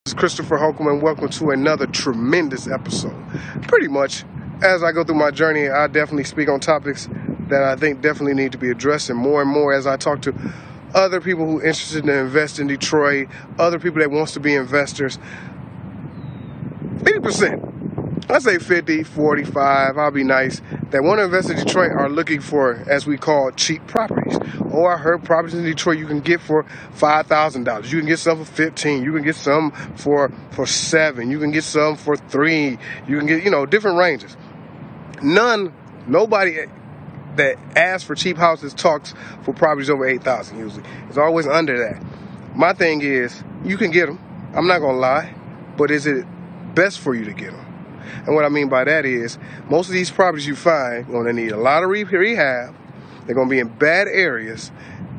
This is Christopher Holcomb, and welcome to another tremendous episode. Pretty much, as I go through my journey, I definitely speak on topics that I think definitely need to be addressed, and more as I talk to other people who are interested to invest in Detroit, other people that wants to be investors. 80%. I say 50, 45, I'll be nice, that want to invest in Detroit are looking for, as we call, cheap properties. Or I heard properties in Detroit you can get for $5,000. You can get some for 15. You can get some for 7. You can get some for 3. You can get, different ranges. Nobody that asks for cheap houses talks for properties over $8,000 usually. It's always under that. My thing is, you can get them. I'm not going to lie. But is it best for you to get them? And what I mean by that is, most of these properties you find are going to need a lot of rehab. They're going to be in bad areas,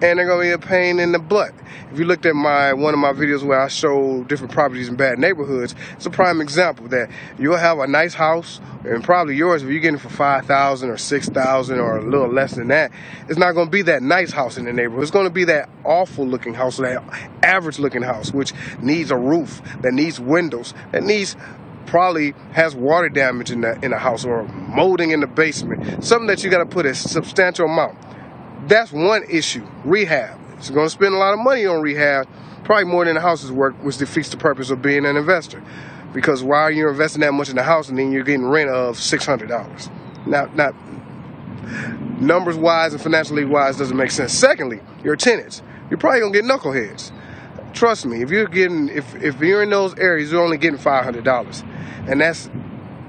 and they're going to be a pain in the butt. If you looked at one of my videos where I show different properties in bad neighborhoods, it's a prime example that you'll have a nice house, and probably yours, if you're getting it for $5,000 or $6,000 or a little less than that, it's not going to be that nice house in the neighborhood. It's going to be that awful looking house, or that average looking house, which needs a roof, that needs windows, that probably has water damage in the house, or molding in the basement, something that you got to put a substantial amount. That's one issue. Rehab. It's going to spend a lot of money on rehab, probably more than the house is worth, which defeats the purpose of being an investor. Because why are you investing that much in the house and then you're getting rent of $600? Not numbers wise and financially wise doesn't make sense. Secondly, your tenants. You're probably gonna get knuckleheads. Trust me, if you're in those areas, you're only getting $500, and that's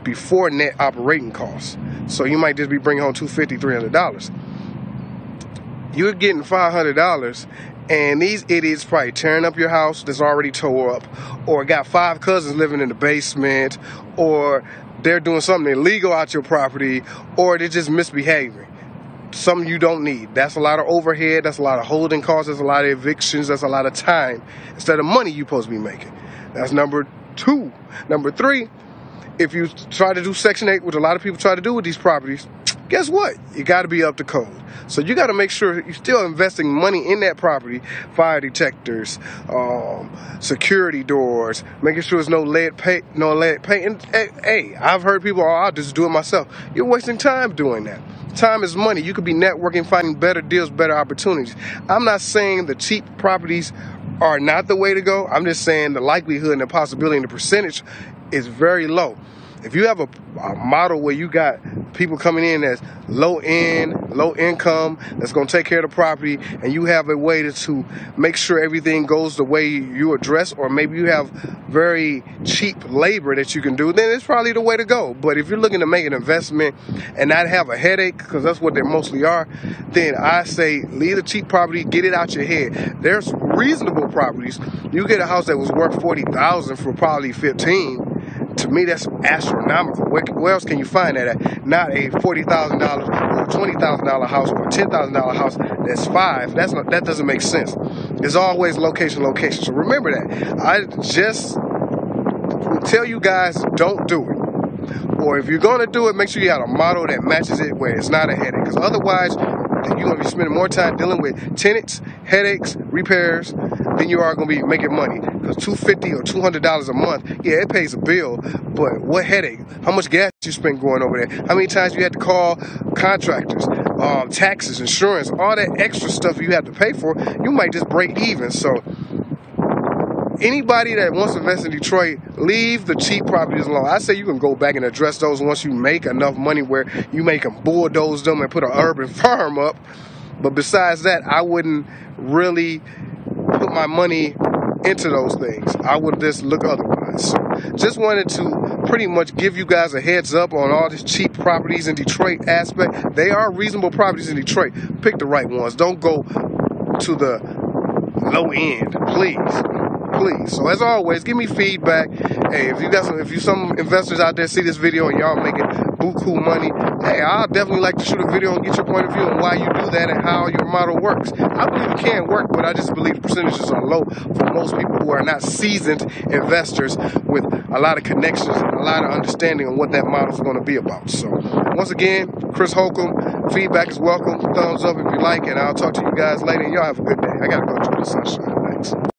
before net operating costs. So you might just be bringing home $250, $300. You're getting $500, and these idiots probably tearing up your house that's already tore up, or got 5 cousins living in the basement, or they're doing something illegal out your property, or they're just misbehaving. Something you don't need. That's a lot of overhead, that's a lot of holding costs, that's a lot of evictions, that's a lot of time instead of money you're supposed to be making. That's number 2. Number 3, if you try to do Section 8, which a lot of people try to do with these properties, guess what? You got to be up to code. So you got to make sure you're still investing money in that property. Fire detectors, security doors, making sure there's no lead paint. And hey, I've heard people, I'll just do it myself. You're wasting time doing that. Time is money. You could be networking, finding better deals, better opportunities. I'm not saying the cheap properties are not the way to go. I'm just saying the likelihood and the possibility and the percentage is very low. If you have a model where you got people coming in as low income, that's going to take care of the property, and you have a way to make sure everything goes the way you address, or maybe you have very cheap labor that you can do, then it's probably the way to go. But if you're looking to make an investment and not have a headache, because that's what they mostly are, then I say leave the cheap property, get it out your head. There's reasonable properties. You get a house that was worth $40,000 for probably $15,000. To me, that's astronomical. Where else can you find that at? Not a $40,000 or $20,000 house or a $10,000 house that's $5,000. That doesn't make sense. It's always location. So remember that. I just tell you guys, don't do it. Or if you're going to do it, make sure you have a model that matches it where it's not a headache. Because otherwise, you're going to be spending more time dealing with tenants, headaches, repairs, than you are going to be making money. Because $250 or $200 a month, yeah, it pays a bill, but what headache? How much gas you spend going over there? How many times you had to call contractors, taxes, insurance, all that extra stuff you have to pay for, you might just break even. So anybody that wants to invest in Detroit, leave the cheap properties alone. I say you can go back and address those once you make enough money where you make them bulldoze them and put an urban farm up. But besides that, I wouldn't really put my money into those things. I would just look otherwise. So just wanted to pretty much give you guys a heads up on all these cheap properties in Detroit aspect. They are reasonable properties in Detroit. Pick the right ones. Don't go to the low end, please. So as always, give me feedback. Hey, if some investors out there see this video and y'all making buku money, hey, I'll definitely like to shoot a video and get your point of view on why you do that and how your model works. I believe it can work, but I just believe the percentages are low for most people who are not seasoned investors with a lot of connections and a lot of understanding on what that model is going to be about. So once again, Chris Holcomb, feedback is welcome. Thumbs up if you like, and I'll talk to you guys later. Y'all have a good day. I got to go enjoy the sunshine. Thanks.